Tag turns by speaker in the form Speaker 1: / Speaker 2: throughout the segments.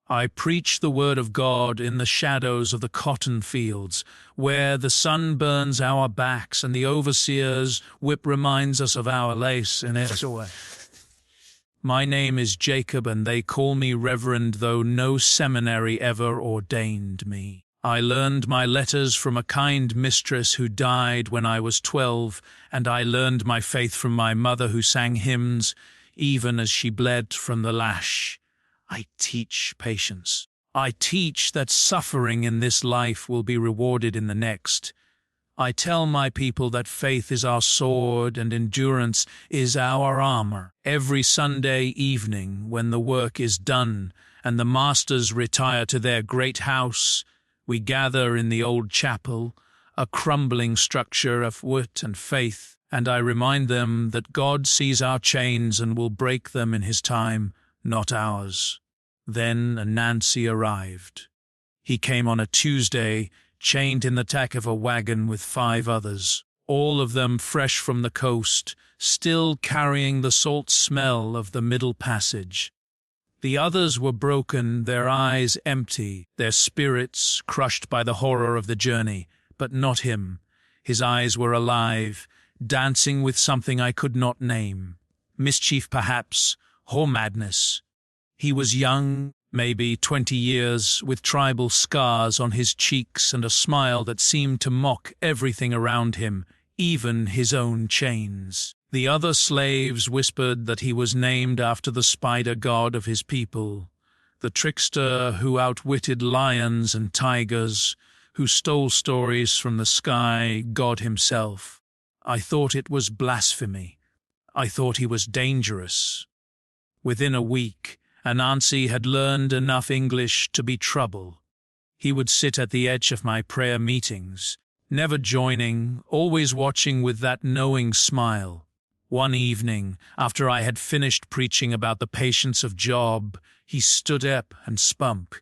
Speaker 1: I preach the word of God in the shadows of the cotton fields, where the sun burns our backs and the overseer's whip reminds us of our lace in its away. My name is Jacob, and they call me Reverend, though no seminary ever ordained me. I learned my letters from a kind mistress who died when I was 12, and I learned my faith from my mother who sang hymns, even as she bled from the lash. I teach patience. I teach that suffering in this life will be rewarded in the next. I tell my people that faith is our sword and endurance is our armor. Every Sunday evening, when the work is done and the masters retire to their great house, we gather in the old chapel, a crumbling structure of wit and faith, and I remind them that God sees our chains and will break them in his time, not ours. Then Nancy arrived. He came on a Tuesday, chained in the tack of a wagon with 5 others, all of them fresh from the coast, still carrying the salt smell of the Middle Passage. The others were broken, their eyes empty, their spirits crushed by the horror of the journey, but not him. His eyes were alive, dancing with something I could not name. Mischief, perhaps, or madness. He was young, maybe 20 years, with tribal scars on his cheeks and a smile that seemed to mock everything around him, even his own chains. The other slaves whispered that he was named after the spider god of his people, the trickster who outwitted lions and tigers, who stole stories from the sky god himself. I thought it was blasphemy. I thought he was dangerous. Within a week, Anansi had learned enough English to be trouble. He would sit at the edge of my prayer meetings, never joining, always watching with that knowing smile. One evening, after I had finished preaching about the patience of Job, he stood up and spoke.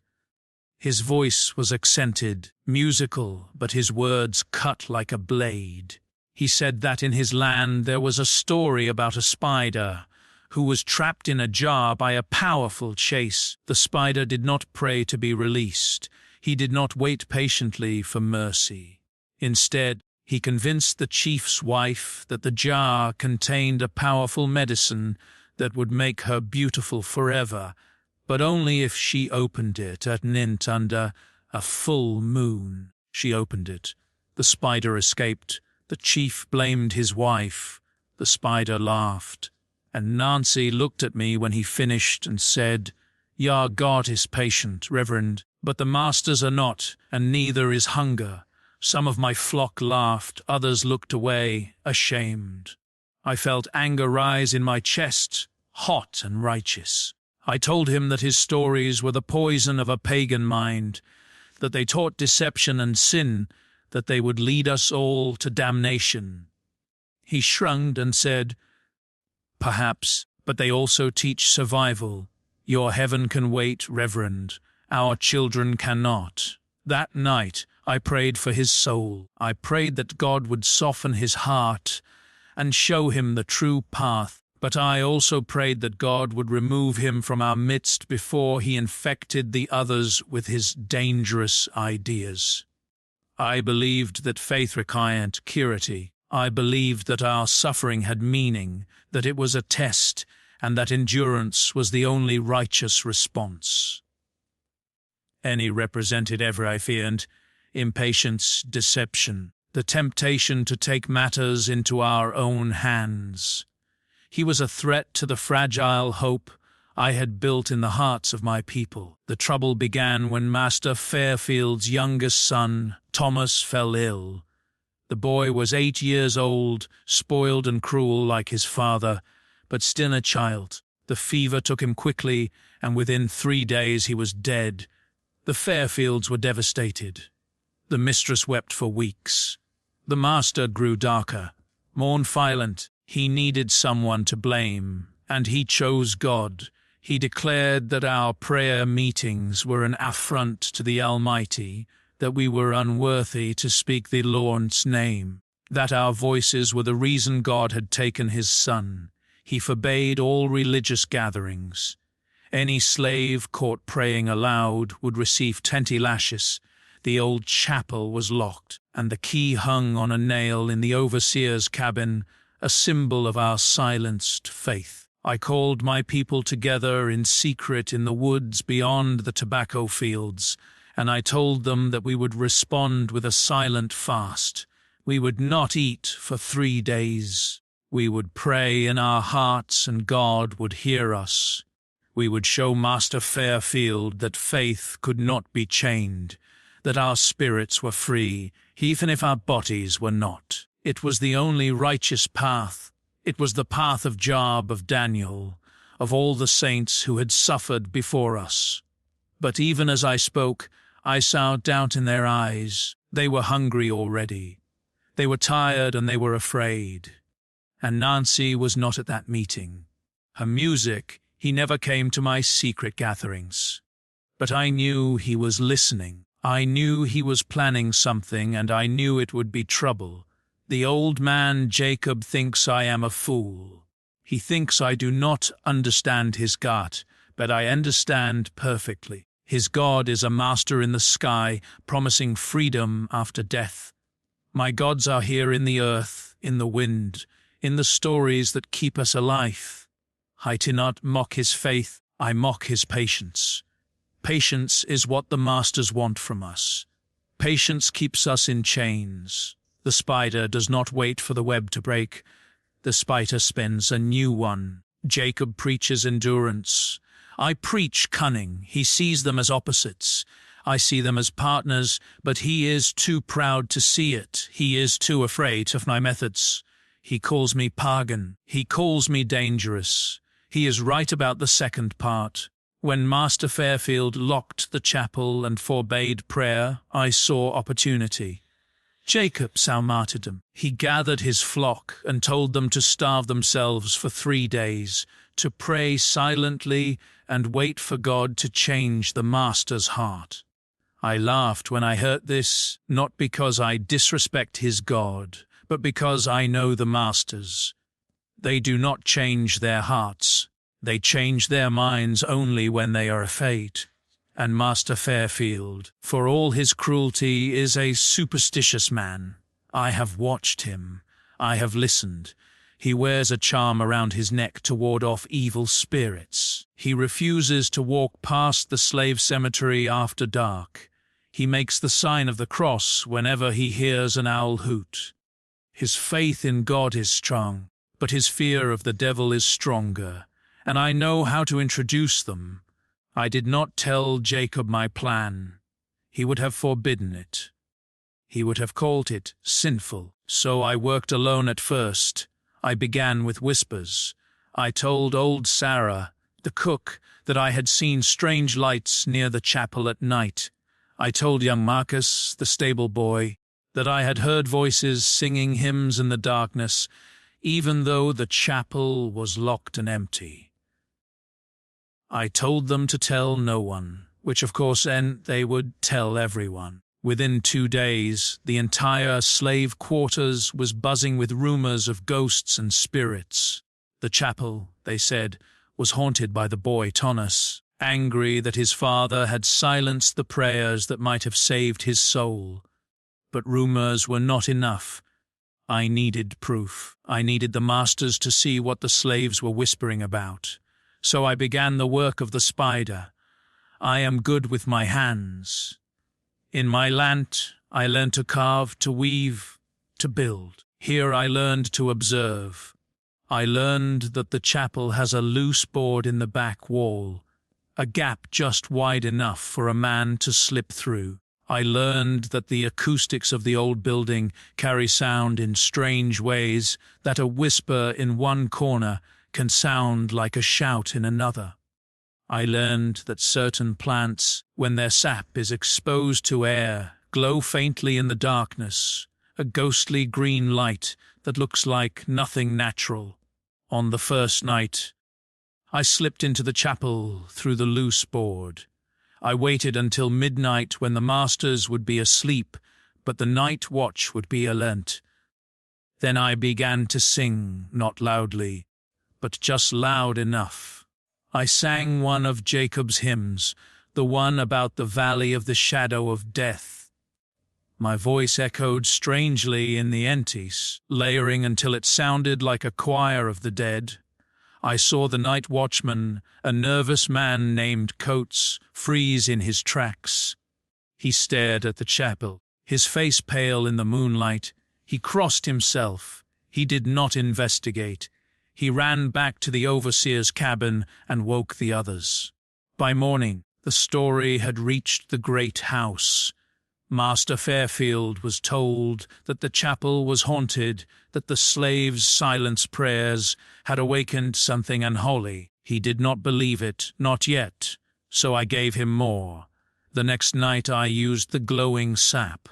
Speaker 1: His voice was accented, musical, but his words cut like a blade. He said that in his land there was a story about a spider who was trapped in a jar by a powerful chase. The spider did not pray to be released. He did not wait patiently for mercy. Instead, he convinced the chief's wife that the jar contained a powerful medicine that would make her beautiful forever, but only if she opened it at night under a full moon. She opened it. The spider escaped. The chief blamed his wife. The spider laughed. And Nancy looked at me when he finished and said, "Your God is patient, Reverend, but the masters are not, and neither is hunger." Some of my flock laughed, others looked away, ashamed. I felt anger rise in my chest, hot and righteous. I told him that his stories were the poison of a pagan mind, that they taught deception and sin, that they would lead us all to damnation. He shrugged and said, "Perhaps, but they also teach survival. Your heaven can wait, Reverend. Our children cannot." That night, I prayed for his soul. I prayed that God would soften his heart and show him the true path. But I also prayed that God would remove him from our midst before he infected the others with his dangerous ideas. I believed that faith required purity. I believed that our suffering had meaning, that it was a test, and that endurance was the only righteous response. Any represented ever I feared, impatience, deception, the temptation to take matters into our own hands. He was a threat to the fragile hope I had built in the hearts of my people. The trouble began when Master Fairfield's youngest son, Thomas, fell ill. The boy was 8 years old, spoiled and cruel like his father, but still a child. The fever took him quickly, and within 3 days he was dead. The Fairfields were devastated. The mistress wept for weeks. The master grew darker, more violent. He needed someone to blame, and he chose God. He declared that our prayer meetings were an affront to the Almighty, that we were unworthy to speak the Lord's name, that our voices were the reason God had taken his Son. He forbade all religious gatherings. Any slave caught praying aloud would receive 20 lashes. The old chapel was locked, and the key hung on a nail in the overseer's cabin, a symbol of our silenced faith. I called my people together in secret in the woods beyond the tobacco fields, and I told them that we would respond with a silent fast. We would not eat for 3 days. We would pray in our hearts, and God would hear us. We would show Master Fairfield that faith could not be chained, that our spirits were free, even if our bodies were not. It was the only righteous path. It was the path of Job, of Daniel, of all the saints who had suffered before us. But even as I spoke, I saw doubt in their eyes. They were hungry already. They were tired and they were afraid. And Nancy was not at that meeting. Her music, he never came to my secret gatherings. But I knew he was listening. I knew he was planning something, and I knew it would be trouble. The old man Jacob thinks I am a fool. He thinks I do not understand his God, but I understand perfectly. His God is a master in the sky, promising freedom after death. My gods are here in the earth, in the wind, in the stories that keep us alive. I do not mock his faith, I mock his patience. Patience is what the masters want from us. Patience keeps us in chains. The spider does not wait for the web to break. The spider spins a new one. Jacob preaches endurance. I preach cunning. He sees them as opposites. I see them as partners, but he is too proud to see it. He is too afraid of my methods. He calls me pagan. He calls me dangerous. He is right about the second part. When Master Fairfield locked the chapel and forbade prayer, I saw opportunity. Jacob saw martyrdom. He gathered his flock and told them to starve themselves for 3 days, to pray silently and wait for God to change the master's heart. I laughed when I heard this, not because I disrespect his God, but because I know the masters. They do not change their hearts. They change their minds only when they are afraid. And Master Fairfield, for all his cruelty, is a superstitious man. I have watched him. I have listened. He wears a charm around his neck to ward off evil spirits. He refuses to walk past the slave cemetery after dark. He makes the sign of the cross whenever he hears an owl hoot. His faith in God is strong, but his fear of the devil is stronger, and I know how to introduce them. I did not tell Jacob my plan. He would have forbidden it. He would have called it sinful. So I worked alone at first. I began with whispers. I told old Sarah, the cook, that I had seen strange lights near the chapel at night. I told young Marcus, the stable boy, that I had heard voices singing hymns in the darkness, even though the chapel was locked and empty. I told them to tell no one, which of course meant they would tell everyone. Within 2 days, the entire slave quarters was buzzing with rumors of ghosts and spirits. The chapel, they said, was haunted by the boy Thomas, angry that his father had silenced the prayers that might have saved his soul. But rumors were not enough. I needed proof. I needed the masters to see what the slaves were whispering about. So I began the work of the spider. I am good with my hands. In my land, I learned to carve, to weave, to build. Here I learned to observe. I learned that the chapel has a loose board in the back wall, a gap just wide enough for a man to slip through. I learned that the acoustics of the old building carry sound in strange ways, that a whisper in one corner can sound like a shout in another. I learned that certain plants, when their sap is exposed to air, glow faintly in the darkness, a ghostly green light that looks like nothing natural. On the first night, I slipped into the chapel through the loose board. I waited until midnight when the masters would be asleep, but the night watch would be alert. Then I began to sing, not loudly, but just loud enough. I sang one of Jacob's hymns, the one about the valley of the shadow of death. My voice echoed strangely in the entis, layering until it sounded like a choir of the dead. I saw the night watchman, a nervous man named Coates, freeze in his tracks. He stared at the chapel, his face pale in the moonlight. He crossed himself. He did not investigate. He ran back to the overseer's cabin and woke the others. By morning, the story had reached the great house. Master Fairfield was told that the chapel was haunted, that the slaves' silent prayers had awakened something unholy. He did not believe it, not yet, so I gave him more. The next night I used the glowing sap.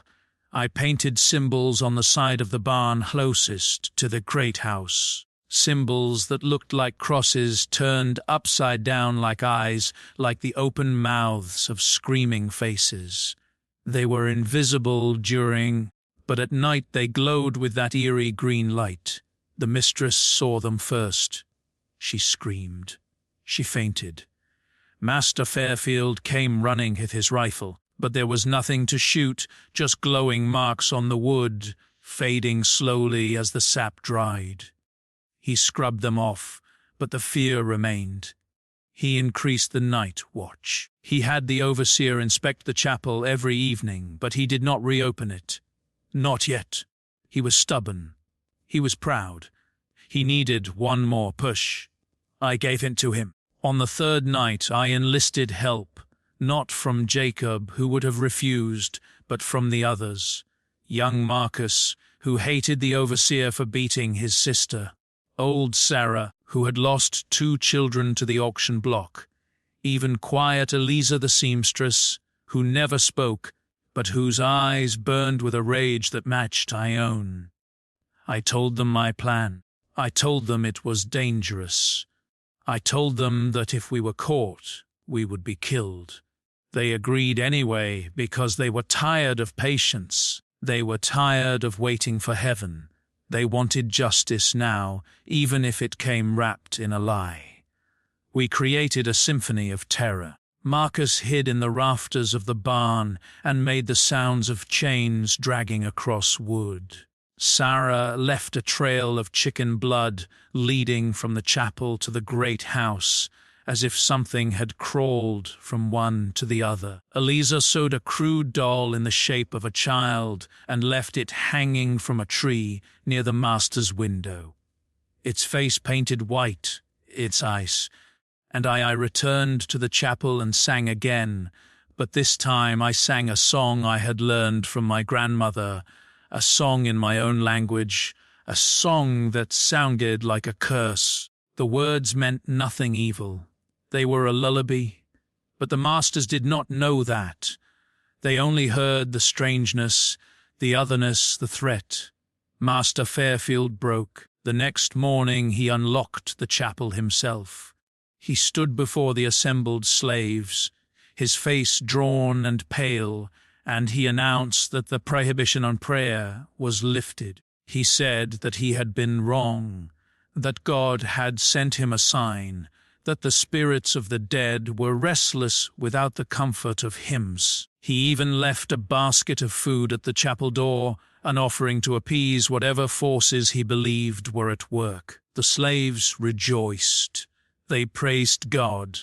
Speaker 1: I painted symbols on the side of the barn closest to the great house. Symbols that looked like crosses turned upside down like eyes, like the open mouths of screaming faces. They were invisible but at night they glowed with that eerie green light. The mistress saw them first. She screamed. She fainted. Master Fairfield came running with his rifle, but there was nothing to shoot, just glowing marks on the wood, fading slowly as the sap dried. He scrubbed them off, but the fear remained. He increased the night watch. He had the overseer inspect the chapel every evening, but he did not reopen it. Not yet. He was stubborn. He was proud. He needed one more push. I gave it to him. On the third night I enlisted help, not from Jacob, who would have refused, but from the others. Young Marcus, who hated the overseer for beating his sister. Old Sarah, who had lost 2 children to the auction block. Even quiet Eliza the seamstress, who never spoke, but whose eyes burned with a rage that matched my own. I told them my plan. I told them it was dangerous. I told them that if we were caught, we would be killed. They agreed anyway because they were tired of patience. They were tired of waiting for heaven. They wanted justice now, even if it came wrapped in a lie. We created a symphony of terror. Marcus hid in the rafters of the barn and made the sounds of chains dragging across wood. Sarah left a trail of chicken blood leading from the chapel to the great house, as if something had crawled from one to the other. Eliza sewed a crude doll in the shape of a child and left it hanging from a tree near the master's window. Its face painted white, its eyes, and I returned to the chapel and sang again, but this time I sang a song I had learned from my grandmother, a song in my own language, a song that sounded like a curse. The words meant nothing evil. They were a lullaby, but the masters did not know that. They only heard the strangeness, the otherness, the threat. Master Fairfield broke. The next morning he unlocked the chapel himself. He stood before the assembled slaves, his face drawn and pale, and he announced that the prohibition on prayer was lifted. He said that he had been wrong, that God had sent him a sign, that the spirits of the dead were restless without the comfort of hymns. He even left a basket of food at the chapel door, an offering to appease whatever forces he believed were at work. The slaves rejoiced. They praised God.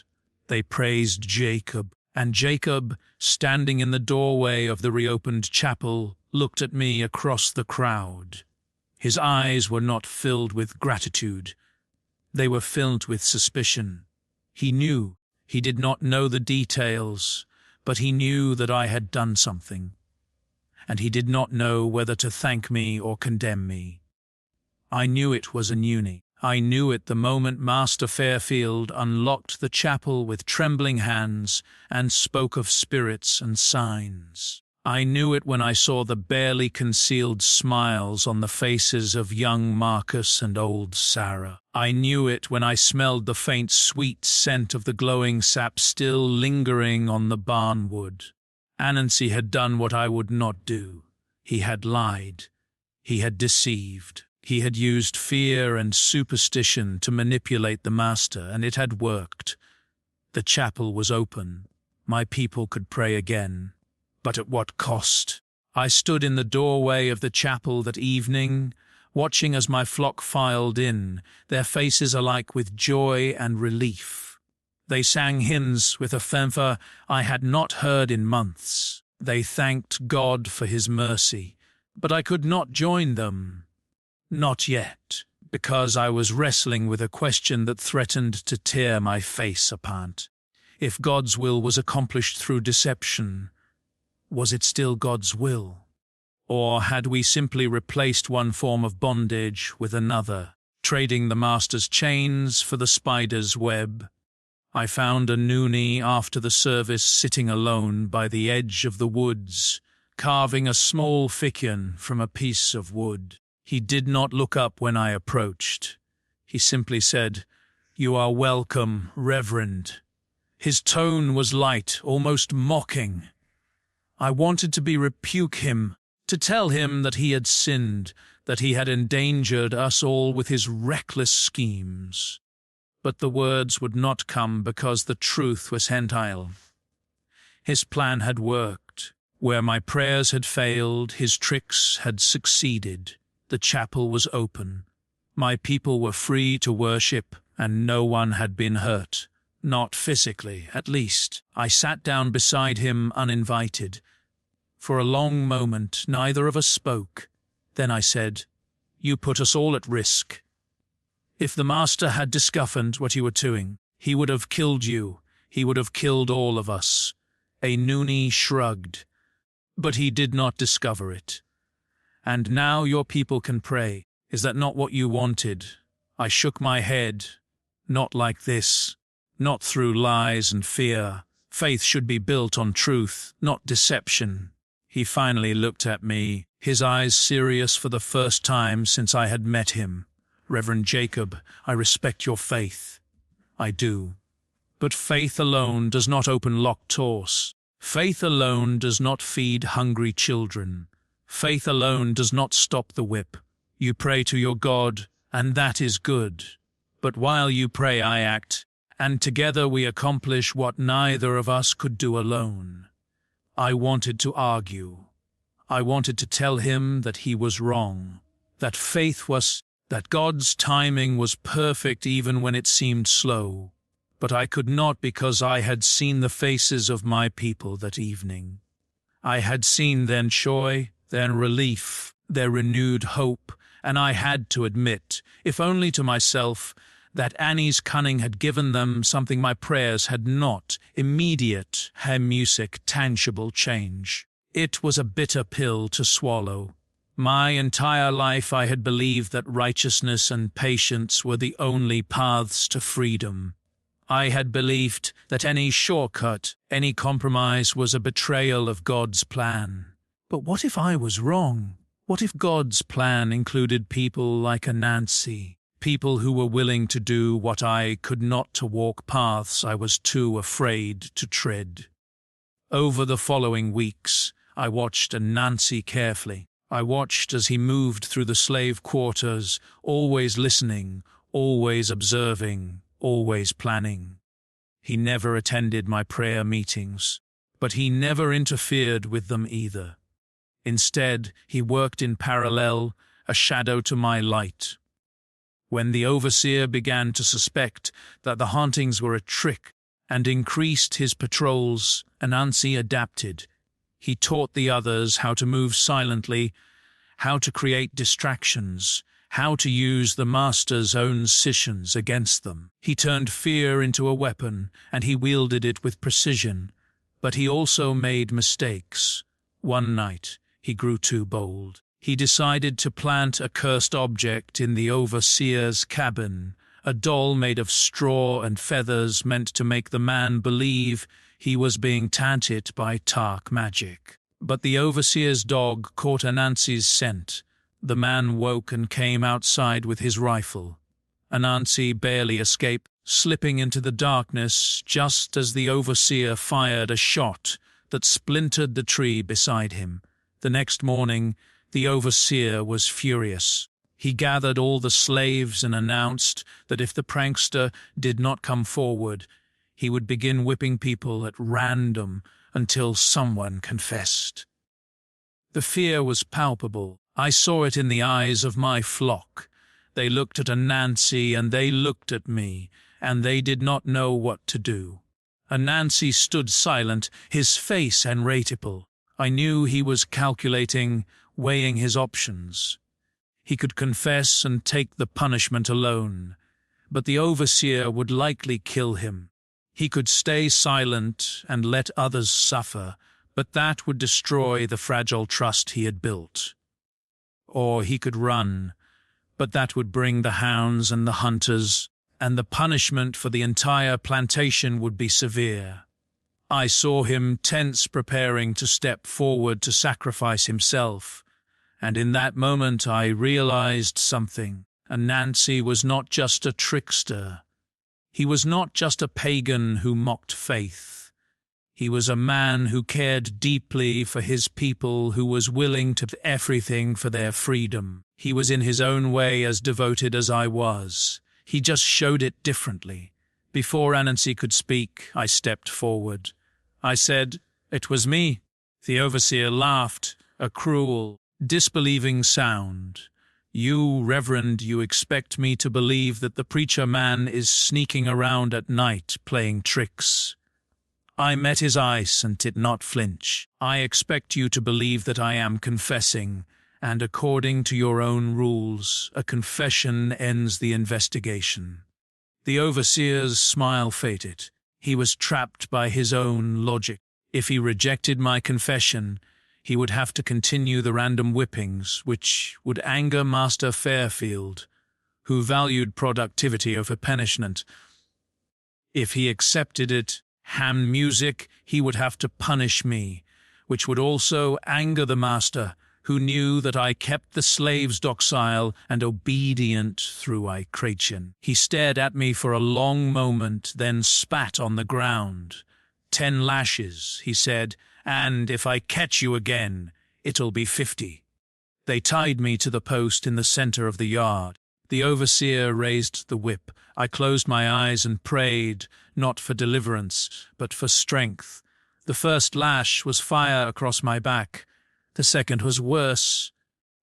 Speaker 1: They praised Jacob. And Jacob, standing in the doorway of the reopened chapel, looked at me across the crowd. His eyes were not filled with gratitude. They were filled with suspicion. He knew. He did not know the details, but he knew that I had done something. And he did not know whether to thank me or condemn me. I knew it was a uni. I knew it the moment Master Fairfield unlocked the chapel with trembling hands and spoke of spirits and signs. I knew it when I saw the barely concealed smiles on the faces of young Marcus and old Sarah. I knew it when I smelled the faint sweet scent of the glowing sap still lingering on the barnwood. Anansi had done what I would not do. He had lied. He had deceived. He had used fear and superstition to manipulate the master, and it had worked. The chapel was open. My people could pray again. But at what cost? I stood in the doorway of the chapel that evening, watching as my flock filed in, their faces alike with joy and relief. They sang hymns with a fervour I had not heard in months. They thanked God for his mercy, but I could not join them. Not yet, because I was wrestling with a question that threatened to tear my face apart. If God's will was accomplished through deception, was it still God's will? Or had we simply replaced one form of bondage with another, trading the master's chains for the spider's web? I found a noonie after the service sitting alone by the edge of the woods, carving a small fiction from a piece of wood. He did not look up when I approached. He simply said, "You are welcome, Reverend." His tone was light, almost mocking. I wanted to rebuke him, to tell him that he had sinned, that he had endangered us all with his reckless schemes. But the words would not come because the truth was hentile. His plan had worked. Where my prayers had failed, his tricks had succeeded. The chapel was open. My people were free to worship, and no one had been hurt. Not physically, at least. I sat down beside him uninvited. For a long moment, neither of us spoke. Then I said, "You put us all at risk. If the master had discovered what you were doing, he would have killed you. He would have killed all of us." A noonie shrugged. "But he did not discover it. And now your people can pray. Is that not what you wanted?" I shook my head. "Not like this. Not through lies and fear. Faith should be built on truth, not deception." He finally looked at me, his eyes serious for the first time since I had met him. "Reverend Jacob, I respect your faith." "I do. But faith alone does not open locked doors. Faith alone does not feed hungry children. Faith alone does not stop the whip. You pray to your God, and that is good. But while you pray, I act, and together we accomplish what neither of us could do alone." I wanted to argue. I wanted to tell him that he was wrong, that that God's timing was perfect even when it seemed slow. But I could not because I had seen the faces of my people that evening. I had seen their joy, their relief, their renewed hope, and I had to admit, if only to myself, that Annie's cunning had given them something my prayers had not, immediate, her music, tangible change. It was a bitter pill to swallow. My entire life I had believed that righteousness and patience were the only paths to freedom. I had believed that any shortcut, any compromise was a betrayal of God's plan. But what if I was wrong? What if God's plan included people like a Nancy? People who were willing to do what I could not, to walk paths I was too afraid to tread. Over the following weeks, I watched Nancy carefully. I watched as he moved through the slave quarters, always listening, always observing, always planning. He never attended my prayer meetings, but he never interfered with them either. Instead, he worked in parallel, a shadow to my light. When the overseer began to suspect that the hauntings were a trick and increased his patrols, Anansi adapted. He taught the others how to move silently, how to create distractions, how to use the master's own decisions against them. He turned fear into a weapon, and he wielded it with precision. But he also made mistakes. One night, he grew too bold. He decided to plant a cursed object in the overseer's cabin, a doll made of straw and feathers meant to make the man believe he was being taunted by dark magic. But the overseer's dog caught Anansi's scent. The man woke and came outside with his rifle. Anansi barely escaped, slipping into the darkness just as the overseer fired a shot that splintered the tree beside him. The next morning, the overseer was furious. He gathered all the slaves and announced that if the prankster did not come forward, He would begin whipping people at random until someone confessed. The fear was palpable. I saw it in the eyes of my flock. They looked at Anansi and they looked at me, and they did not know what to do. Anansi stood silent, his face enraged. I knew he was calculating, weighing his options. He could confess and take the punishment alone, but the overseer would likely kill him. He could stay silent and let others suffer, but that would destroy the fragile trust he had built. Or he could run, but that would bring the hounds and the hunters, and the punishment for the entire plantation would be severe. I saw him tense, preparing to step forward to sacrifice himself, and in that moment I realized something. Anansi was not just a trickster. He was not just a pagan who mocked faith. He was a man who cared deeply for his people, who was willing to do everything for their freedom. He was in his own way as devoted as I was. He just showed it differently. Before Anansi could speak, I stepped forward. I said, "It was me." The overseer laughed, a cruel, disbelieving sound. "You, Reverend, you expect me to believe that the preacher man is sneaking around at night playing tricks." I met his eyes and did not flinch. "I expect you to believe that I am confessing, and according to your own rules, a confession ends the investigation." The overseer's smile faded. He was trapped by his own logic. If he rejected my confession, he would have to continue the random whippings, which would anger Master Fairfield, who valued productivity over punishment. If he accepted it, ham music, he would have to punish me, which would also anger the master, who knew that I kept the slaves docile and obedient through my creation. He stared at me for a long moment, then spat on the ground. 10 lashes, he said, "and if I catch you again, it'll be 50. They tied me to the post in the center of the yard. The overseer raised the whip. I closed my eyes and prayed, not for deliverance, but for strength. The first lash was fire across my back. The second was worse.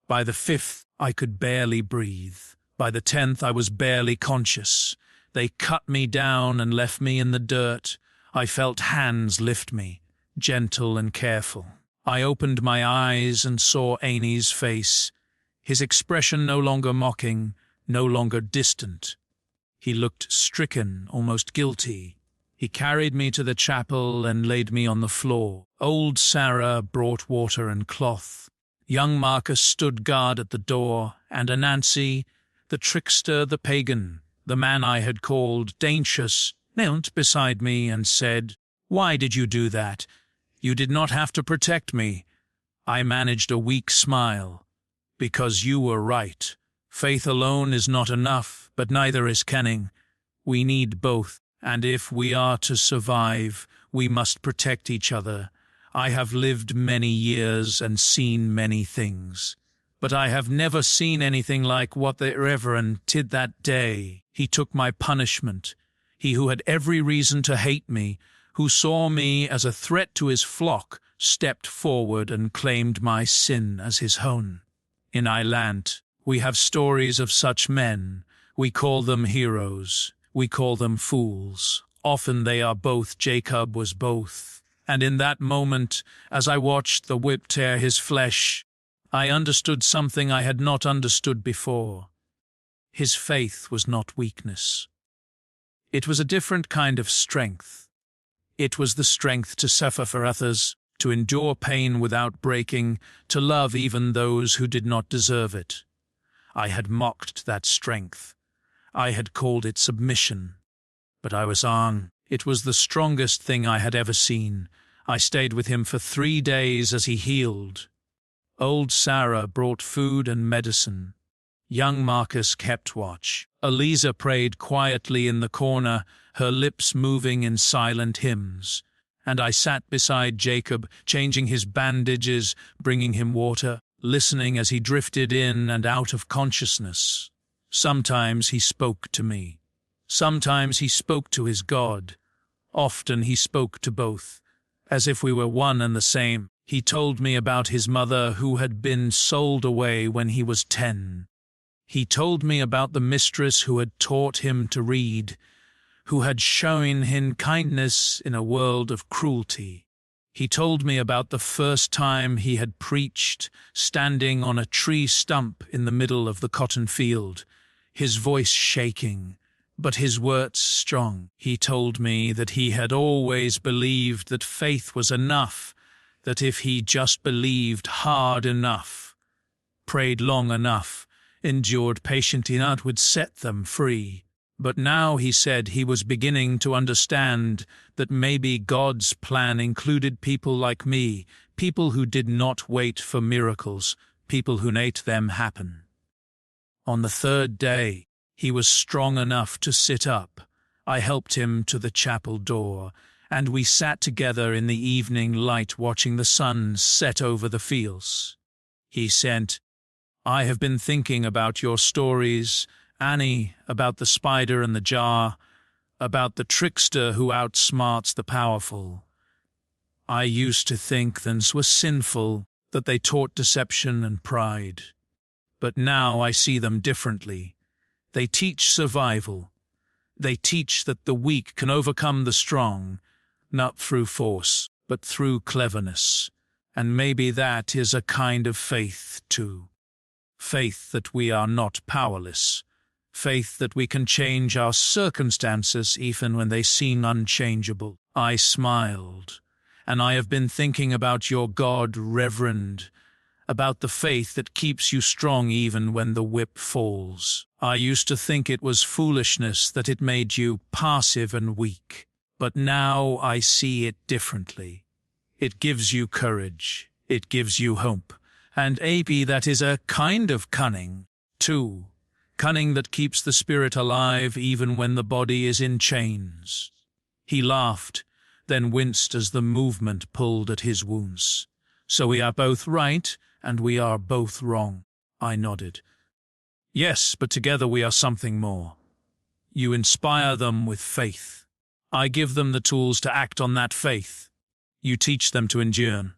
Speaker 1: By the 5th, I could barely breathe. By the 10th, I was barely conscious. They cut me down and left me in the dirt. I felt hands lift me, gentle and careful. I opened my eyes and saw Amy's face, his expression no longer mocking, no longer distant. He looked stricken, almost guilty. He carried me to the chapel and laid me on the floor. Old Sarah brought water and cloth. Young Marcus stood guard at the door, and Anansi, the trickster, the pagan, the man I had called dangerous, knelt beside me and said, "Why did you do that? You did not have to protect me." I managed a weak smile. "Because you were right. Faith alone is not enough, but neither is cunning. We need both. And if we are to survive, we must protect each other. I have lived many years and seen many things, but I have never seen anything like what the Reverend did that day. He took my punishment. He who had every reason to hate me, who saw me as a threat to his flock, stepped forward and claimed my sin as his own. In Ireland, we have stories of such men. We call them heroes. We call them fools. Often they are both. Jacob was both. And in that moment, as I watched the whip tear his flesh, I understood something I had not understood before. His faith was not weakness. It was a different kind of strength. It was the strength to suffer for others, to endure pain without breaking, to love even those who did not deserve it. I had mocked that strength. I had called it submission. But I was wrong. It was the strongest thing I had ever seen. I stayed with him for 3 days as he healed. Old Sarah brought food and medicine. Young Marcus kept watch. Eliza prayed quietly in the corner, her lips moving in silent hymns. And I sat beside Jacob, changing his bandages, bringing him water, listening as he drifted in and out of consciousness. Sometimes he spoke to me. Sometimes he spoke to his God. Often he spoke to both, as if we were one and the same. He told me about his mother who had been sold away when he was 10. He told me about the mistress who had taught him to read, who had shown him kindness in a world of cruelty. He told me about the first time he had preached, standing on a tree stump in the middle of the cotton field, his voice shaking, but his words strong. He told me that he had always believed that faith was enough, that if he just believed hard enough, prayed long enough, endured patiently enough, would set them free. But now he said he was beginning to understand that maybe God's plan included people like me, people who did not wait for miracles, people who made them happen. On the third day, he was strong enough to sit up. I helped him to the chapel door, and we sat together in the evening light watching the sun set over the fields. He said, "I have been thinking about your stories, Annie, about the spider and the jar, about the trickster who outsmarts the powerful. I used to think things were sinful, that they taught deception and pride. But now I see them differently. They teach survival. They teach that the weak can overcome the strong, not through force, but through cleverness. And maybe that is a kind of faith too. Faith that we are not powerless. Faith that we can change our circumstances even when they seem unchangeable." I smiled. "And I have been thinking about your God, Reverend, about the faith that keeps you strong even when the whip falls. I used to think it was foolishness, that it made you passive and weak. But now I see it differently. It gives you courage. It gives you hope. And maybe that is a kind of cunning, too. Cunning that keeps the spirit alive even when the body is in chains." He laughed, then winced as the movement pulled at his wounds. "So we are both right, and we are both wrong." I nodded. "Yes, but together we are something more. You inspire them with faith. I give them the tools to act on that faith. You teach them to endure.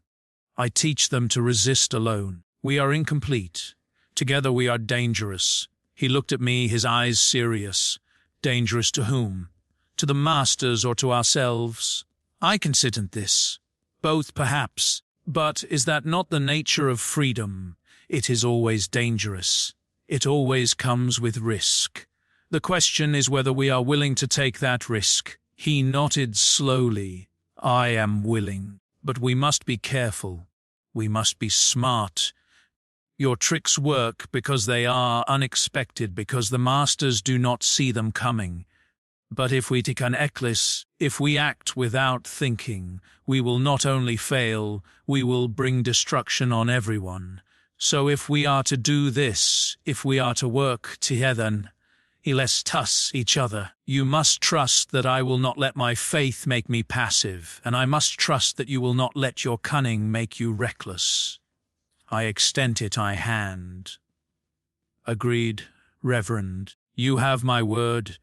Speaker 1: I teach them to resist alone. We are incomplete. Together we are dangerous." He looked at me, his eyes serious. "Dangerous to whom? To the masters or to ourselves? I consider this. Both, perhaps. But is that not the nature of freedom? It is always dangerous. It always comes with risk. The question is whether we are willing to take that risk." He nodded slowly. "I am willing. But we must be careful. We must be smart. Your tricks work because they are unexpected, because the masters do not see them coming. But if we take an eclipse, if we act without thinking, we will not only fail, we will bring destruction on everyone. So if we are to do this, if we are to work together, let's trust each other. You must trust that I will not let my faith make me passive, and I must trust that you will not let your cunning make you reckless." I extended my hand. "Agreed, Reverend. You have my word."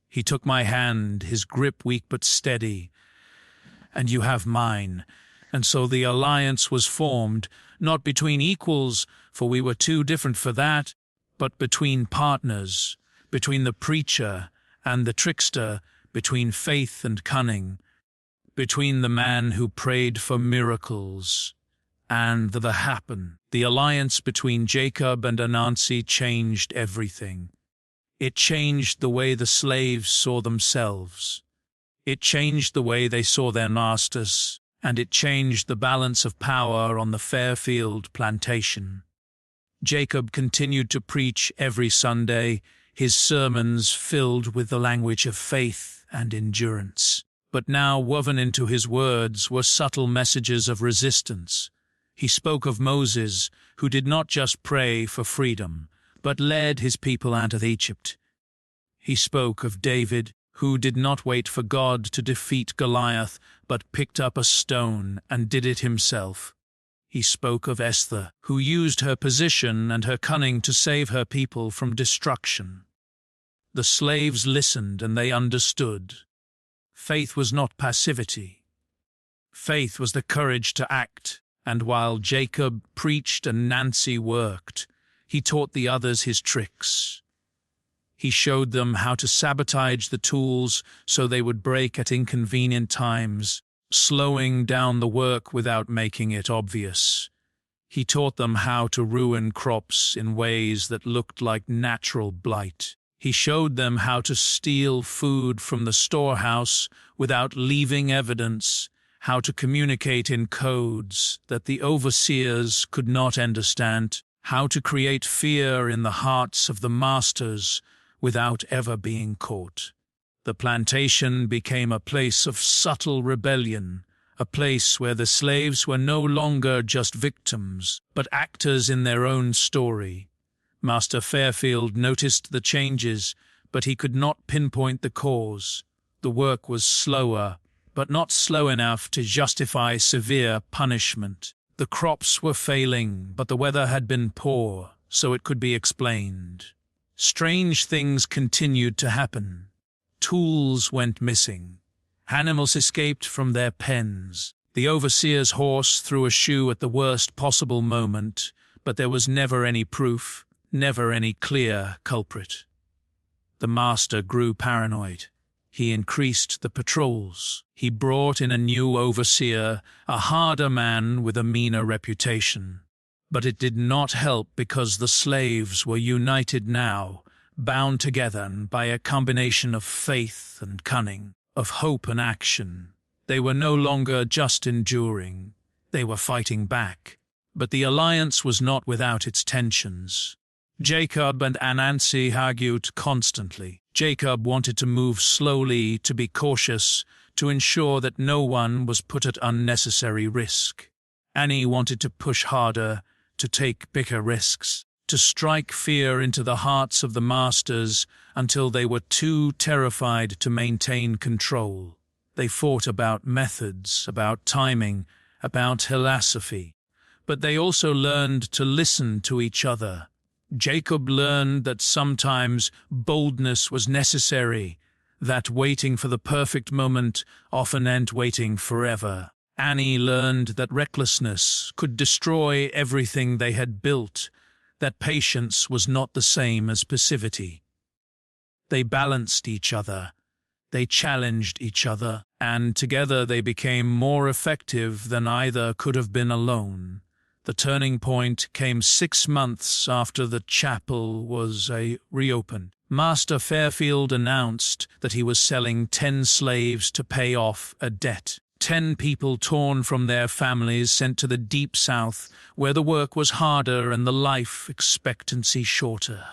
Speaker 1: He took my hand, his grip weak but steady. "And you have mine." And so the alliance was formed, not between equals, for we were too different for that, but between partners, between the preacher and the trickster, between faith and cunning, between the man who prayed for miracles and the happen. The alliance between Jacob and Anansi changed everything. It changed the way the slaves saw themselves. It changed the way they saw their masters, and it changed the balance of power on the Fairfield plantation. Jacob continued to preach every Sunday, his sermons filled with the language of faith and endurance. But now woven into his words were subtle messages of resistance. He spoke of Moses, who did not just pray for freedom, but led his people out of Egypt. He spoke of David, who did not wait for God to defeat Goliath, but picked up a stone and did it himself. He spoke of Esther, who used her position and her cunning to save her people from destruction. The slaves listened and they understood. Faith was not passivity. Faith was the courage to act, and while Jacob preached and Nancy worked, he taught the others his tricks. He showed them how to sabotage the tools so they would break at inconvenient times, slowing down the work without making it obvious. He taught them how to ruin crops in ways that looked like natural blight. He showed them how to steal food from the storehouse without leaving evidence, how to communicate in codes that the overseers could not understand, how to create fear in the hearts of the masters without ever being caught. The plantation became a place of subtle rebellion, a place where the slaves were no longer just victims, but actors in their own story. Master Fairfield noticed the changes, but he could not pinpoint the cause. The work was slower, but not slow enough to justify severe punishment. The crops were failing, but the weather had been poor, so it could be explained. Strange things continued to happen. Tools went missing. Animals escaped from their pens. The overseer's horse threw a shoe at the worst possible moment, but there was never any proof, never any clear culprit. The master grew paranoid. He increased the patrols. He brought in a new overseer, a harder man with a meaner reputation. But it did not help because the slaves were united now, bound together by a combination of faith and cunning, of hope and action. They were no longer just enduring. They were fighting back. But the alliance was not without its tensions. Jacob and Anansi argued constantly. Jacob wanted to move slowly, to be cautious, to ensure that no one was put at unnecessary risk. Annie wanted to push harder, to take bigger risks, to strike fear into the hearts of the masters until they were too terrified to maintain control. They fought about methods, about timing, about philosophy. But they also learned to listen to each other. Jacob learned that sometimes boldness was necessary, that waiting for the perfect moment often meant waiting forever. Annie learned that recklessness could destroy everything they had built, that patience was not the same as passivity. They balanced each other, they challenged each other, and together they became more effective than either could have been alone. The turning point came 6 months after the chapel was reopened. Master Fairfield announced that he was selling 10 slaves to pay off a debt. 10 people torn from their families sent to the deep south, where the work was harder and the life expectancy shorter.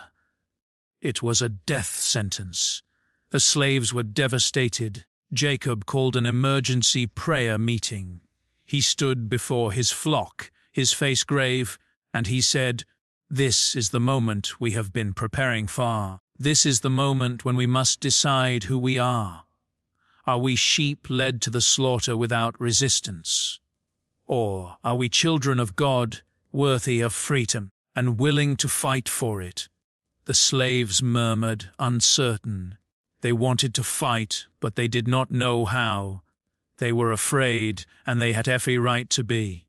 Speaker 1: It was a death sentence. The slaves were devastated. Jacob called an emergency prayer meeting. He stood before his flock, his face grave, and he said, "This is the moment we have been preparing for. This is the moment when we must decide who we are. Are we sheep led to the slaughter without resistance? Or are we children of God, worthy of freedom, and willing to fight for it?" The slaves murmured, uncertain. They wanted to fight, but they did not know how. They were afraid, and they had every right to be.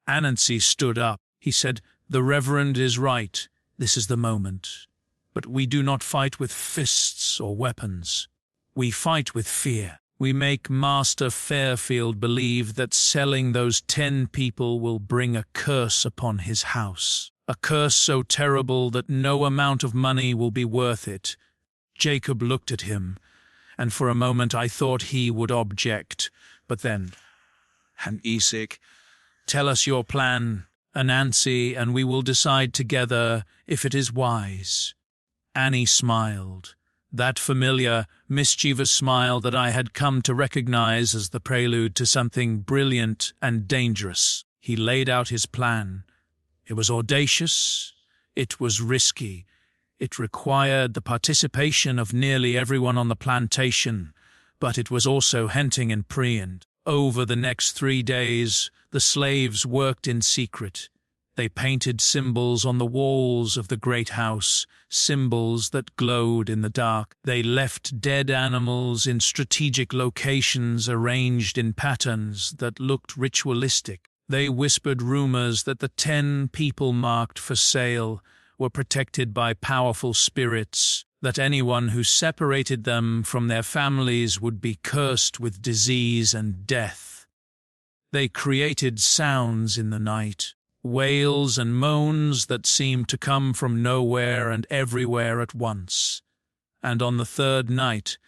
Speaker 1: Anansi stood up. He said, "The Reverend is right. This is the moment. But we do not fight with fists or weapons. We fight with fear. We make Master Fairfield believe that selling those 10 people will bring a curse upon his house. A curse so terrible that no amount of money will be worth it." Jacob looked at him, and for a moment I thought he would object. But then, "Isaac, tell us your plan, Anansi, and we will decide together if it is wise." Annie smiled. That familiar, mischievous smile that I had come to recognize as the prelude to something brilliant and dangerous. He laid out his plan. It was audacious. It was risky. It required the participation of nearly everyone on the plantation, but it was also hinting and preend. Over the next 3 days, the slaves worked in secret. They painted symbols on the walls of the great house, symbols that glowed in the dark. They left dead animals in strategic locations arranged in patterns that looked ritualistic. They whispered rumors that the 10 people marked for sale were protected by powerful spirits, that anyone who separated them from their families would be cursed with disease and death. They created sounds in the night, wails and moans that seemed to come from nowhere and everywhere at once. And on the third night,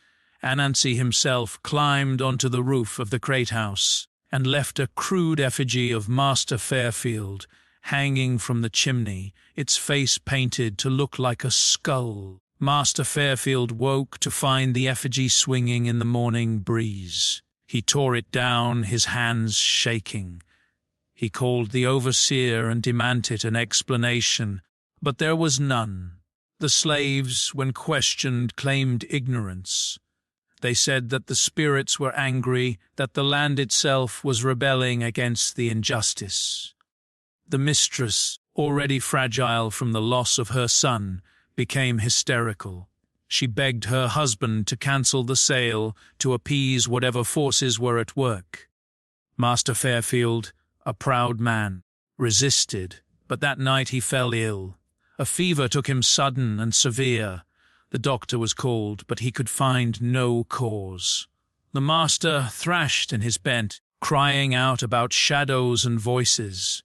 Speaker 1: Anansi himself climbed onto the roof of the great house and left a crude effigy of Master Fairfield hanging from the chimney, its face painted to look like a skull. Master Fairfield woke to find the effigy swinging in the morning breeze. He tore it down, his hands shaking. He called the overseer and demanded an explanation, but there was none. The slaves, when questioned, claimed ignorance. They said that the spirits were angry, that the land itself was rebelling against the injustice. The mistress, already fragile from the loss of her son, became hysterical. She begged her husband to cancel the sale to appease whatever forces were at work. Master Fairfield, a proud man, resisted, but that night he fell ill. A fever took him sudden and severe. The doctor was called, but he could find no cause. The master thrashed in his bed, crying out about shadows and voices.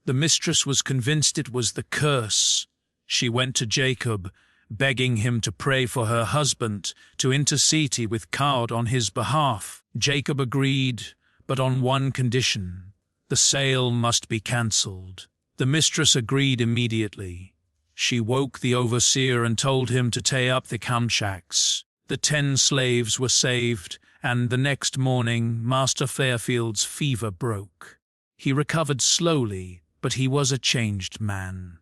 Speaker 1: The mistress was convinced it was the curse. She went to Jacob, begging him to pray for her husband, to intercede with God on his behalf. Jacob agreed, but on one condition: the sale must be cancelled. The mistress agreed immediately. She woke the overseer and told him to tie up the kamshaks. The 10 slaves were saved, and the next morning Master Fairfield's fever broke. He recovered slowly, but he was a changed man.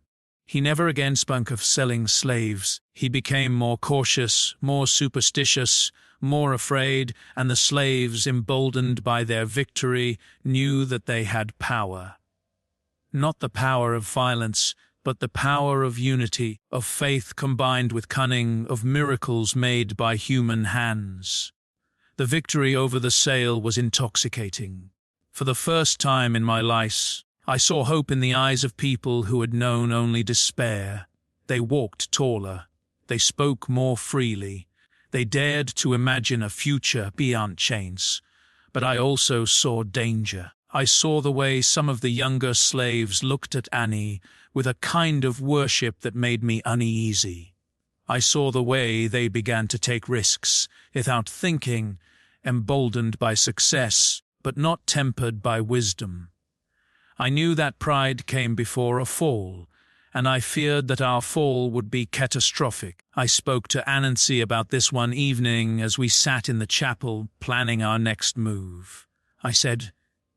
Speaker 1: He never again spoke of selling slaves. He became more cautious, more superstitious, more afraid, and the slaves, emboldened by their victory, knew that they had power. Not the power of violence, but the power of unity, of faith combined with cunning, of miracles made by human hands. The victory over the sale was intoxicating. For the first time in my life, I saw hope in the eyes of people who had known only despair. They walked taller. They spoke more freely. They dared to imagine a future beyond chains. But I also saw danger. I saw the way some of the younger slaves looked at Annie with a kind of worship that made me uneasy. I saw the way they began to take risks, without thinking, emboldened by success, but not tempered by wisdom. I knew that pride came before a fall, and I feared that our fall would be catastrophic. I spoke to Anansi about this one evening as we sat in the chapel planning our next move. I said,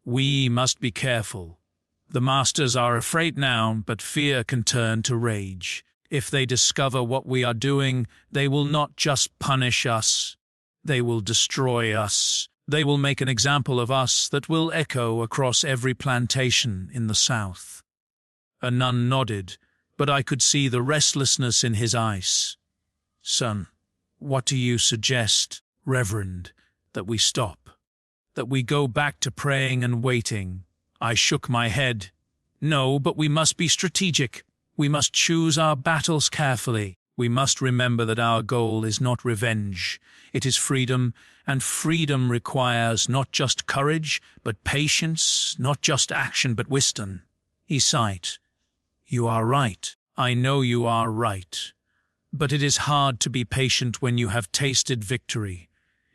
Speaker 1: "We must be careful. The masters are afraid now, but fear can turn to rage. If they discover what we are doing, they will not just punish us. They will destroy us. They will make an example of us that will echo across every plantation in the south." A nun nodded, but I could see the restlessness in his eyes. "Son, what do you suggest, Reverend, that we stop? That we go back to praying and waiting?" I shook my head. "No, but we must be strategic. We must choose our battles carefully. We must remember that our goal is not revenge. It is freedom, and freedom requires not just courage, but patience, not just action, but wisdom." He sighed. "You are right. I know you are right. But it is hard to be patient when you have tasted victory.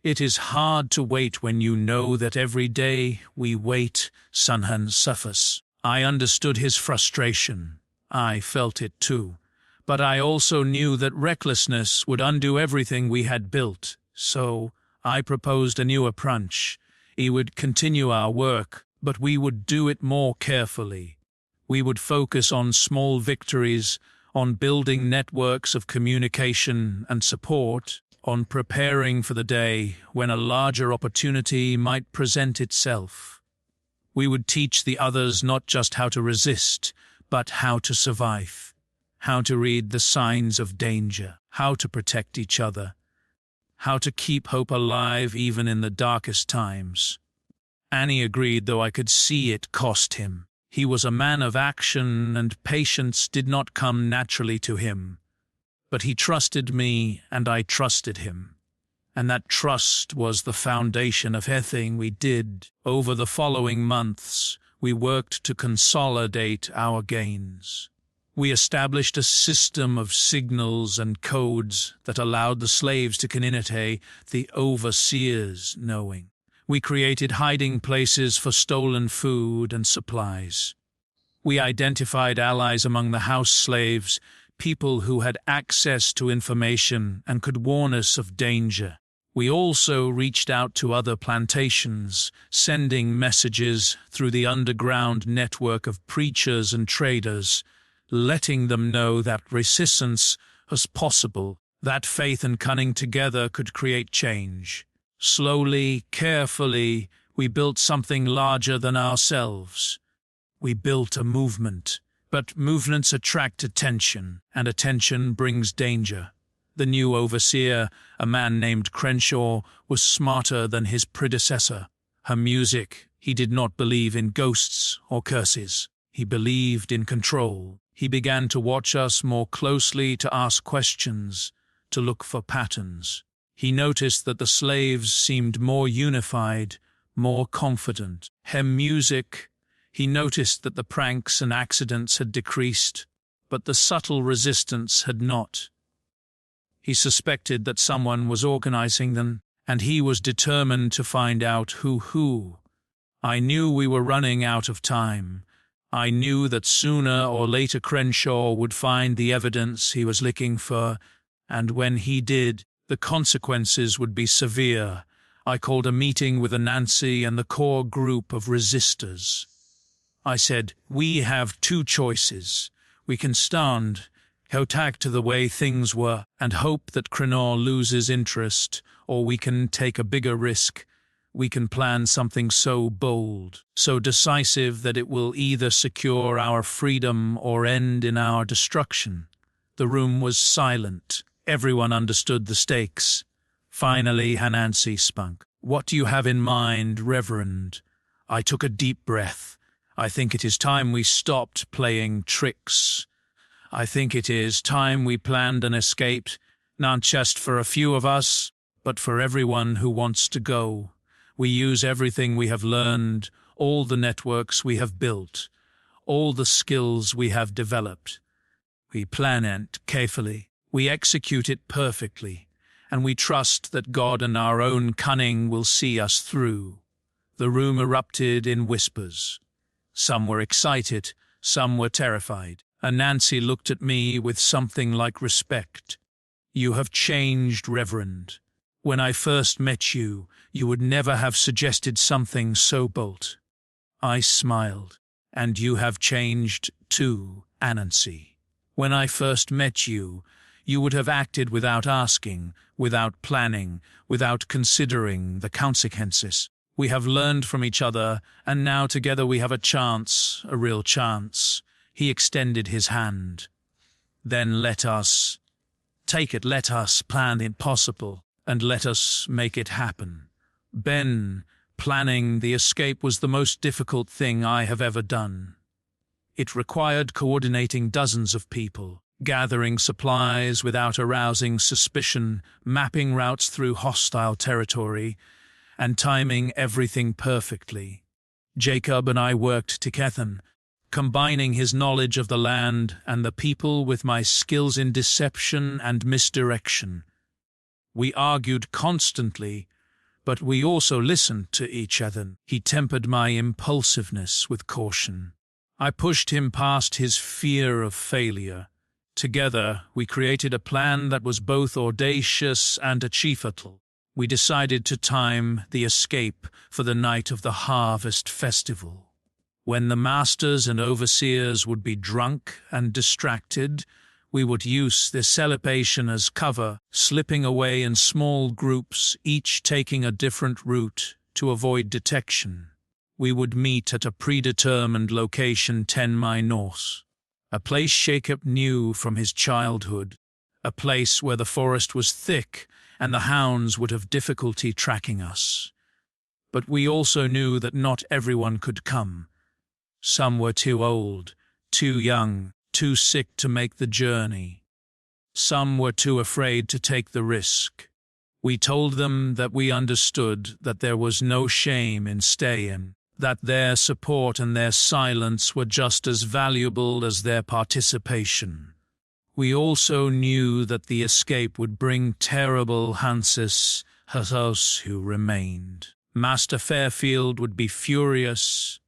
Speaker 1: It is hard to wait when you know that every day we wait, Sunhan suffers." I understood his frustration. I felt it too. But I also knew that recklessness would undo everything we had built. So I proposed a new approach. We would continue our work, but we would do it more carefully. We would focus on small victories, on building networks of communication and support, on preparing for the day when a larger opportunity might present itself. We would teach the others not just how to resist, but how to survive, how to read the signs of danger, how to protect each other, how to keep hope alive even in the darkest times. Annie agreed, though I could see it cost him. He was a man of action, and patience did not come naturally to him. But he trusted me, and I trusted him. And that trust was the foundation of everything we did. Over the following months, we worked to consolidate our gains. We established a system of signals and codes that allowed the slaves to communicate, the overseers knowing. We created hiding places for stolen food and supplies. We identified allies among the house slaves, people who had access to information and could warn us of danger. We also reached out to other plantations, sending messages through the underground network of preachers and traders, letting them know that resistance was possible, that faith and cunning together could create change. Slowly, carefully, we built something larger than ourselves. We built a movement, but movements attract attention, and attention brings danger. The new overseer, a man named Crenshaw, was smarter than his predecessor. Her music, he did not believe in ghosts or curses. He believed in control. He began to watch us more closely, to ask questions, to look for patterns. He noticed that the slaves seemed more unified, more confident. Her music, he noticed that the pranks and accidents had decreased, but the subtle resistance had not. He suspected that someone was organizing them, and he was determined to find out who. I knew we were running out of time. I knew that sooner or later Crenshaw would find the evidence he was looking for, and when he did, the consequences would be severe. I called a meeting with Nancy and the core group of resistors. I said, "We have two choices. We can stand, go back to the way things were, and hope that Crenshaw loses interest, or we can take a bigger risk. We can plan something so bold, so decisive that it will either secure our freedom or end in our destruction." The room was silent. Everyone understood the stakes. Finally, Nancy spoke. "What do you have in mind, Reverend?" I took a deep breath. "I think it is time we stopped playing tricks. I think it is time we planned an escape, not just for a few of us, but for everyone who wants to go. We use everything we have learned, all the networks we have built, all the skills we have developed. We plan it carefully, we execute it perfectly, and we trust that God and our own cunning will see us through." The room erupted in whispers. Some were excited, some were terrified. And Nancy looked at me with something like respect. "You have changed, Reverend. When I first met you, you would never have suggested something so bold." I smiled. "And you have changed too, Nancy. When I first met you, you would have acted without asking, without planning, without considering the consequences. We have learned from each other, and now together we have a chance, a real chance." He extended his hand. "Then let us take it, let us plan the impossible, and let us make it happen." Ben, planning the escape was the most difficult thing I have ever done. It required coordinating dozens of people, gathering supplies without arousing suspicion, mapping routes through hostile territory, and timing everything perfectly. Jacob and I worked together, combining his knowledge of the land and the people with my skills in deception and misdirection. We argued constantly, but we also listened to each other. He tempered my impulsiveness with caution. I pushed him past his fear of failure. Together, we created a plan that was both audacious and achievable. We decided to time the escape for the night of the harvest festival, when the masters and overseers would be drunk and distracted. We would use this celebration as cover, slipping away in small groups, each taking a different route to avoid detection. We would meet at a predetermined location 10 miles north. a place Jacob knew from his childhood, a place where the forest was thick and the hounds would have difficulty tracking us. But we also knew that not everyone could come. Some were too old, too young, too sick to make the journey. Some were too afraid to take the risk. We told them that we understood that there was no shame in staying, that their support and their silence were just as valuable as their participation. We also knew that the escape would bring terrible Hanses those who remained. Master Fairfield would be furious.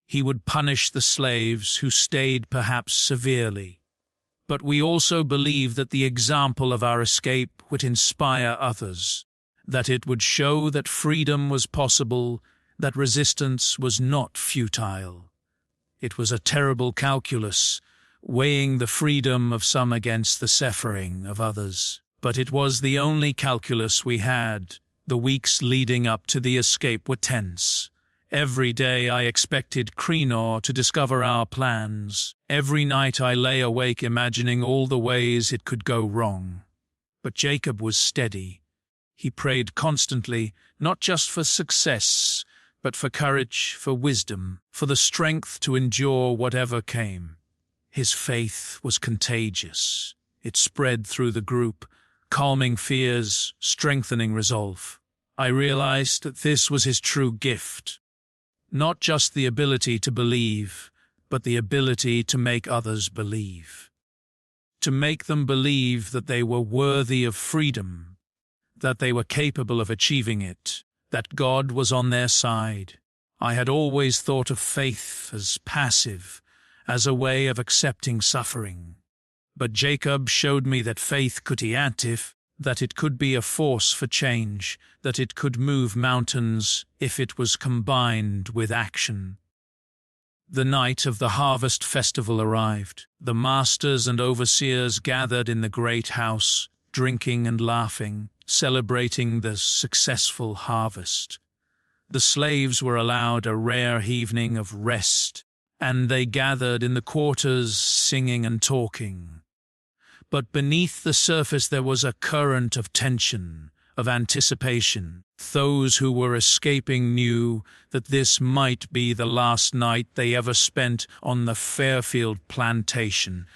Speaker 1: He would punish the slaves who stayed perhaps severely. But we also believed that the example of our escape would inspire others, that it would show that freedom was possible, that resistance was not futile. It was a terrible calculus, weighing the freedom of some against the suffering of others. But it was the only calculus we had. The weeks leading up to the escape were tense. Every day I expected Krenor to discover our plans. Every night I lay awake imagining all the ways it could go wrong. But Jacob was steady. He prayed constantly, not just for success, but for courage, for wisdom, for the strength to endure whatever came. His faith was contagious. It spread through the group, calming fears, strengthening resolve. I realized that this was his true gift. Not just the ability to believe, but the ability to make others believe. To make them believe that they were worthy of freedom, that they were capable of achieving it, that God was on their side. I had always thought of faith as passive, as a way of accepting suffering. But Jacob showed me that faith could be active, that it could be a force for change, that it could move mountains if it was combined with action. The night of the harvest festival arrived. The masters and overseers gathered in the great house, drinking and laughing, celebrating the successful harvest. The slaves were allowed a rare evening of rest, and they gathered in the quarters singing and talking. But beneath the surface there was a current of tension, of anticipation. Those who were escaping knew that this might be the last night they ever spent on the Fairfield plantation.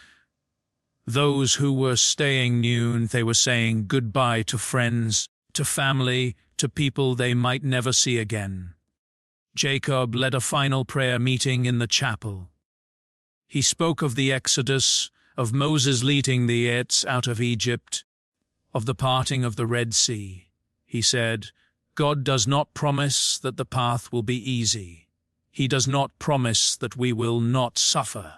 Speaker 1: Those who were staying knew they were saying goodbye to friends, to family, to people they might never see again. Jacob led a final prayer meeting in the chapel. He spoke of the Exodus, of Moses leading the Israelites out of Egypt, of the parting of the Red Sea. He said, God does not promise that the path will be easy. He does not promise that we will not suffer.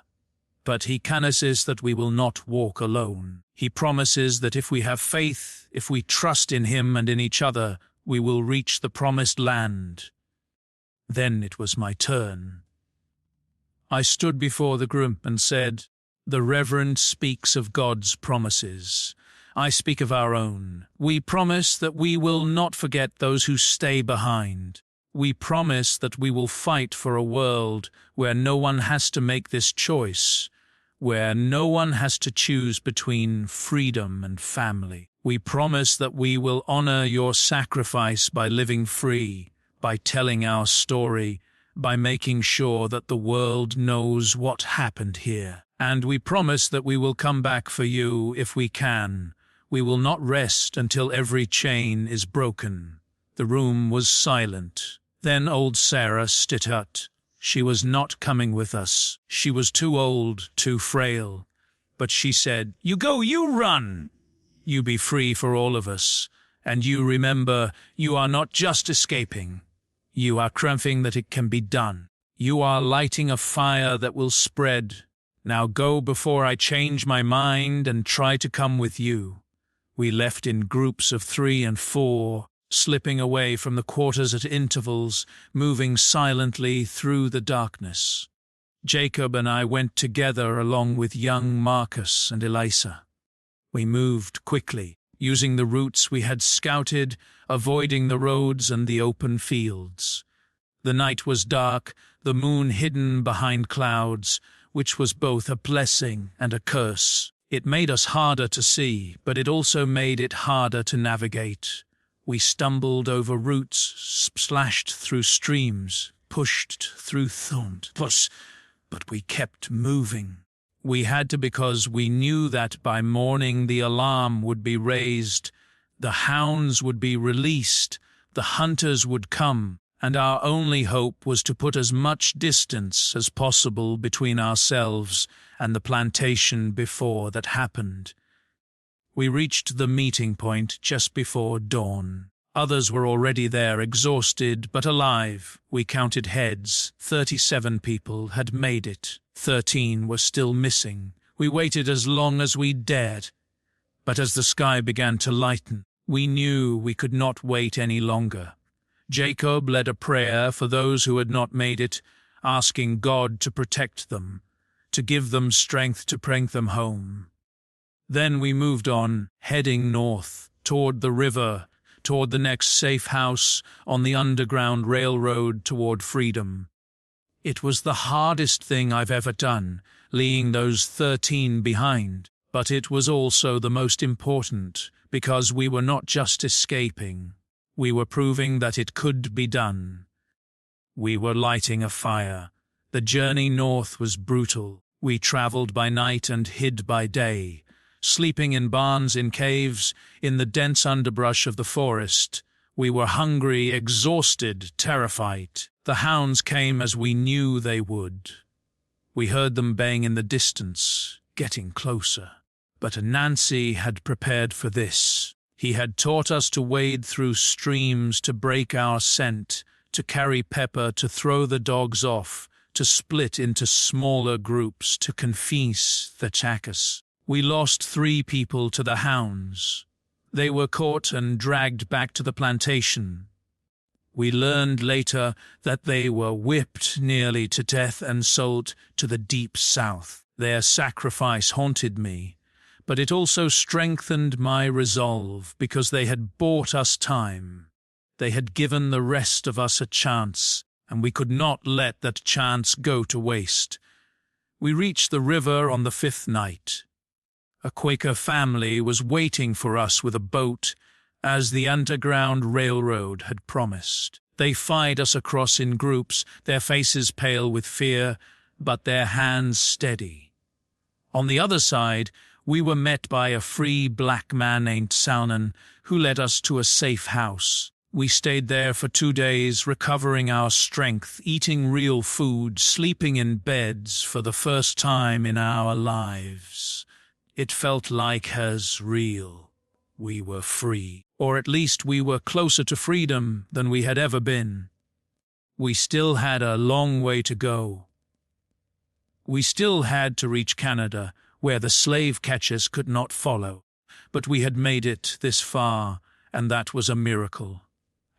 Speaker 1: But he promises that we will not walk alone. He promises that if we have faith, if we trust in him and in each other, we will reach the promised land. Then it was my turn. I stood before the group and said, the Reverend speaks of God's promises. I speak of our own. We promise that we will not forget those who stay behind. We promise that we will fight for a world where no one has to make this choice, where no one has to choose between freedom and family. We promise that we will honor your sacrifice by living free, by telling our story, by making sure that the world knows what happened here. And we promise that we will come back for you if we can. We will not rest until every chain is broken. The room was silent. Then old Sarah stood up. She was not coming with us. She was too old, too frail. But she said, you go, you run. You be free for all of us. And you remember, you are not just escaping. You are proving that it can be done. You are lighting a fire that will spread. Now go before I change my mind and try to come with you. We left in groups of 3 and 4, slipping away from the quarters at intervals, moving silently through the darkness. Jacob and I went together along with young Marcus and Elisa. We moved quickly, using the routes we had scouted, avoiding the roads and the open fields. The night was dark, the moon hidden behind clouds. which was both a blessing and a curse. It made us harder to see, but it also made it harder to navigate. We stumbled over roots, splashed through streams, pushed through thorns, but we kept moving. We had to because we knew that by morning the alarm would be raised, the hounds would be released, the hunters would come, and our only hope was to put as much distance as possible between ourselves and the plantation before that happened. We reached the meeting point just before dawn. Others were already there, exhausted but alive. We counted heads. 37 people had made it. 13 were still missing. We waited as long as we dared. But as the sky began to lighten, we knew we could not wait any longer. Jacob led a prayer for those who had not made it, asking God to protect them, to give them strength to bring them home. Then we moved on, heading north, toward the river, toward the next safe house on the Underground Railroad toward freedom. It was the hardest thing I've ever done, leaving those 13 behind, but it was also the most important, because we were not just escaping. We were proving that it could be done. We were lighting a fire. The journey north was brutal. We traveled by night and hid by day, sleeping in barns, in caves, in the dense underbrush of the forest. We were hungry, exhausted, terrified. The hounds came as we knew they would. We heard them baying in the distance, getting closer. But Nancy had prepared for this. He had taught us to wade through streams, to break our scent, to carry pepper, to throw the dogs off, to split into smaller groups, to confess the attackers. We lost 3 people to the hounds. They were caught and dragged back to the plantation. We learned later that they were whipped nearly to death and sold to the deep south. Their sacrifice haunted me, but it also strengthened my resolve because they had bought us time. They had given the rest of us a chance, and we could not let that chance go to waste. We reached the river on the 5th night. A Quaker family was waiting for us with a boat, as the Underground Railroad had promised. They fired us across in groups, their faces pale with fear, but their hands steady. On the other side, we were met by a free black man named Salnan, who led us to a safe house. We stayed there for 2 days, recovering our strength, eating real food, sleeping in beds for the first time in our lives. It felt like as real. We were free, or at least we were closer to freedom than we had ever been. We still had a long way to go. We still had to reach Canada, where the slave catchers could not follow. But we had made it this far, and that was a miracle.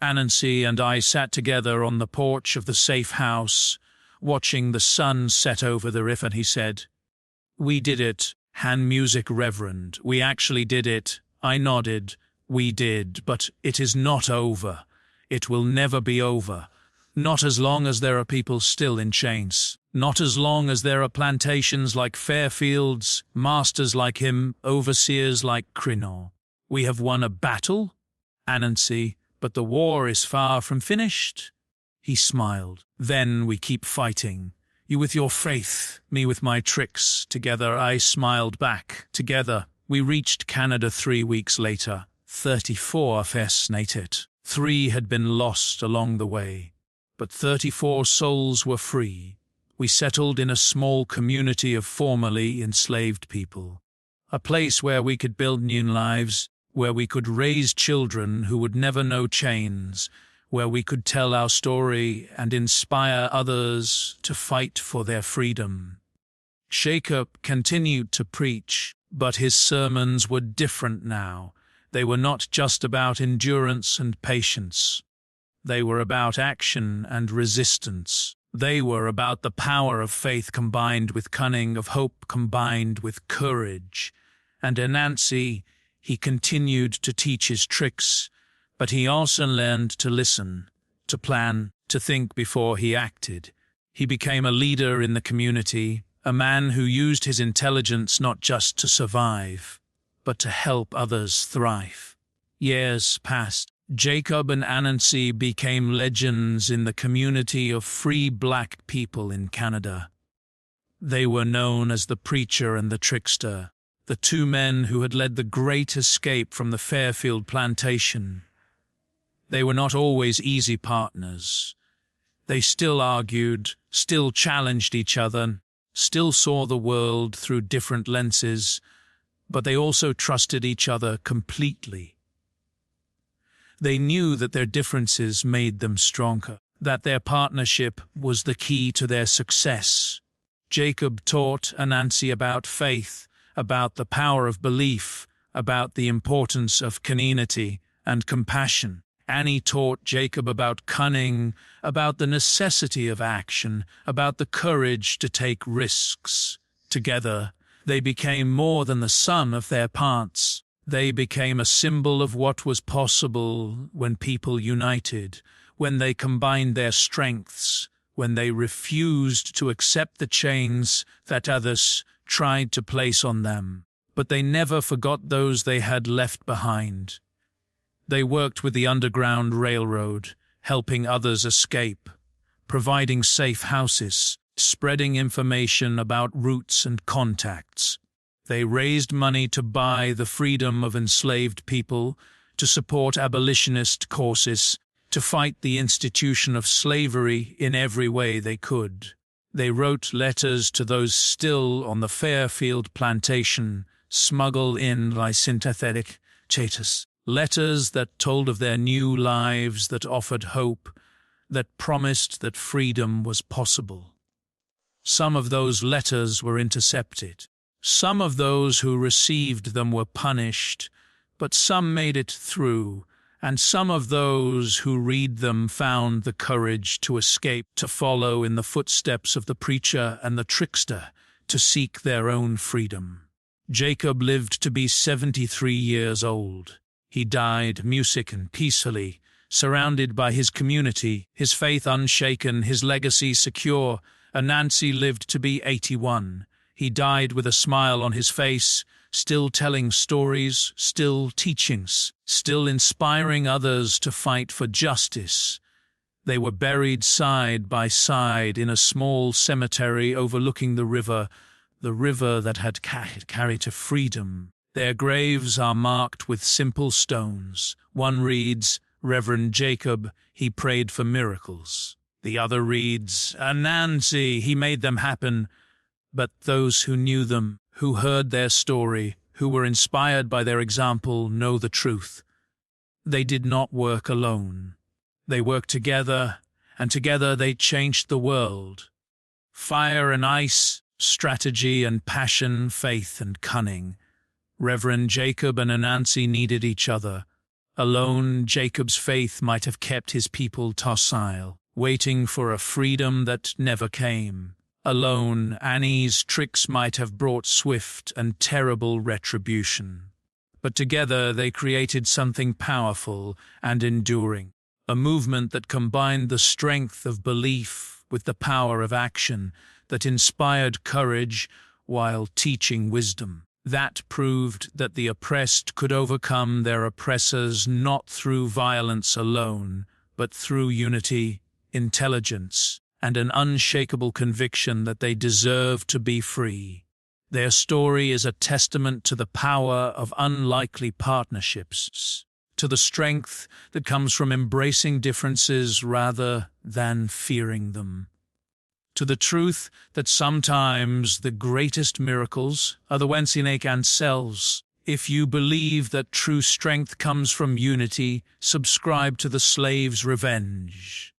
Speaker 1: Anansi and I sat together on the porch of the safe house, watching the sun set over the river, and he said, "We did it, hand music reverend. We actually did it." I nodded. We did, but it is not over. It will never be over. Not as long as there are people still in chains. Not as long as there are plantations like Fairfields, masters like him, overseers like Crinon. We have won a battle, Anansi, but the war is far from finished. He smiled. Then we keep fighting. You with your faith, me with my tricks. Together I smiled back. Together we reached Canada 3 weeks later. 34 fascinated. 3 had been lost along the way, but 34 souls were free. We settled in a small community of formerly enslaved people. A place where we could build new lives, where we could raise children who would never know chains, where we could tell our story and inspire others to fight for their freedom. Jacob continued to preach, but his sermons were different now. They were not just about endurance and patience. They were about action and resistance. They were about the power of faith combined with cunning, of hope combined with courage. And Anansi, he continued to teach his tricks, but he also learned to listen, to plan, to think before he acted. He became a leader in the community, a man who used his intelligence not just to survive, but to help others thrive. Years passed. Jacob and Anansi became legends in the community of free black people in Canada. They were known as the Preacher and the Trickster, the two men who had led the great escape from the Fairfield plantation. They were not always easy partners. They still argued, still challenged each other, still saw the world through different lenses, but they also trusted each other completely. They knew that their differences made them stronger, that their partnership was the key to their success. Jacob taught Anansi about faith, about the power of belief, about the importance of community and compassion. Annie taught Jacob about cunning, about the necessity of action, about the courage to take risks. Together, they became more than the sum of their parts. They became a symbol of what was possible when people united, when they combined their strengths, when they refused to accept the chains that others tried to place on them. But they never forgot those they had left behind. They worked with the Underground Railroad, helping others escape, providing safe houses, spreading information about routes and contacts. They raised money to buy the freedom of enslaved people, to support abolitionist causes, to fight the institution of slavery in every way they could. They wrote letters to those still on the Fairfield plantation, smuggled in by synthetic chatters. Letters that told of their new lives, that offered hope, that promised that freedom was possible. Some of those letters were intercepted. Some of those who received them were punished, but some made it through, and some of those who read them found the courage to escape, to follow in the footsteps of the Preacher and the Trickster, to seek their own freedom. Jacob lived to be 73 years old. He died music and peacefully, surrounded by his community, his faith unshaken, his legacy secure. Anansi lived to be 81. He died with a smile on his face, still telling stories, still teaching, still inspiring others to fight for justice. They were buried side by side in a small cemetery overlooking the river that had carried to freedom. Their graves are marked with simple stones. One reads, Reverend Jacob, he prayed for miracles. The other reads, Anansi, he made them happen. But those who knew them, who heard their story, who were inspired by their example, know the truth. They did not work alone. They worked together, and together they changed the world. Fire and ice, strategy and passion, faith and cunning. Reverend Jacob and Anansi needed each other. Alone, Jacob's faith might have kept his people docile, waiting for a freedom that never came. Alone, Annie's tricks might have brought swift and terrible retribution. But together they created something powerful and enduring, a movement that combined the strength of belief with the power of action, that inspired courage while teaching wisdom. That proved that the oppressed could overcome their oppressors not through violence alone, but through unity, intelligence, and an unshakable conviction that they deserve to be free. Their story is a testament to the power of unlikely partnerships, to the strength that comes from embracing differences rather than fearing them, to the truth that sometimes the greatest miracles are the ones in ourselves. If you believe that true strength comes from unity, subscribe to the slave's revenge.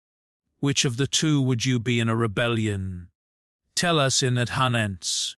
Speaker 1: Which of the two would you be in a rebellion? Tell us in the comments.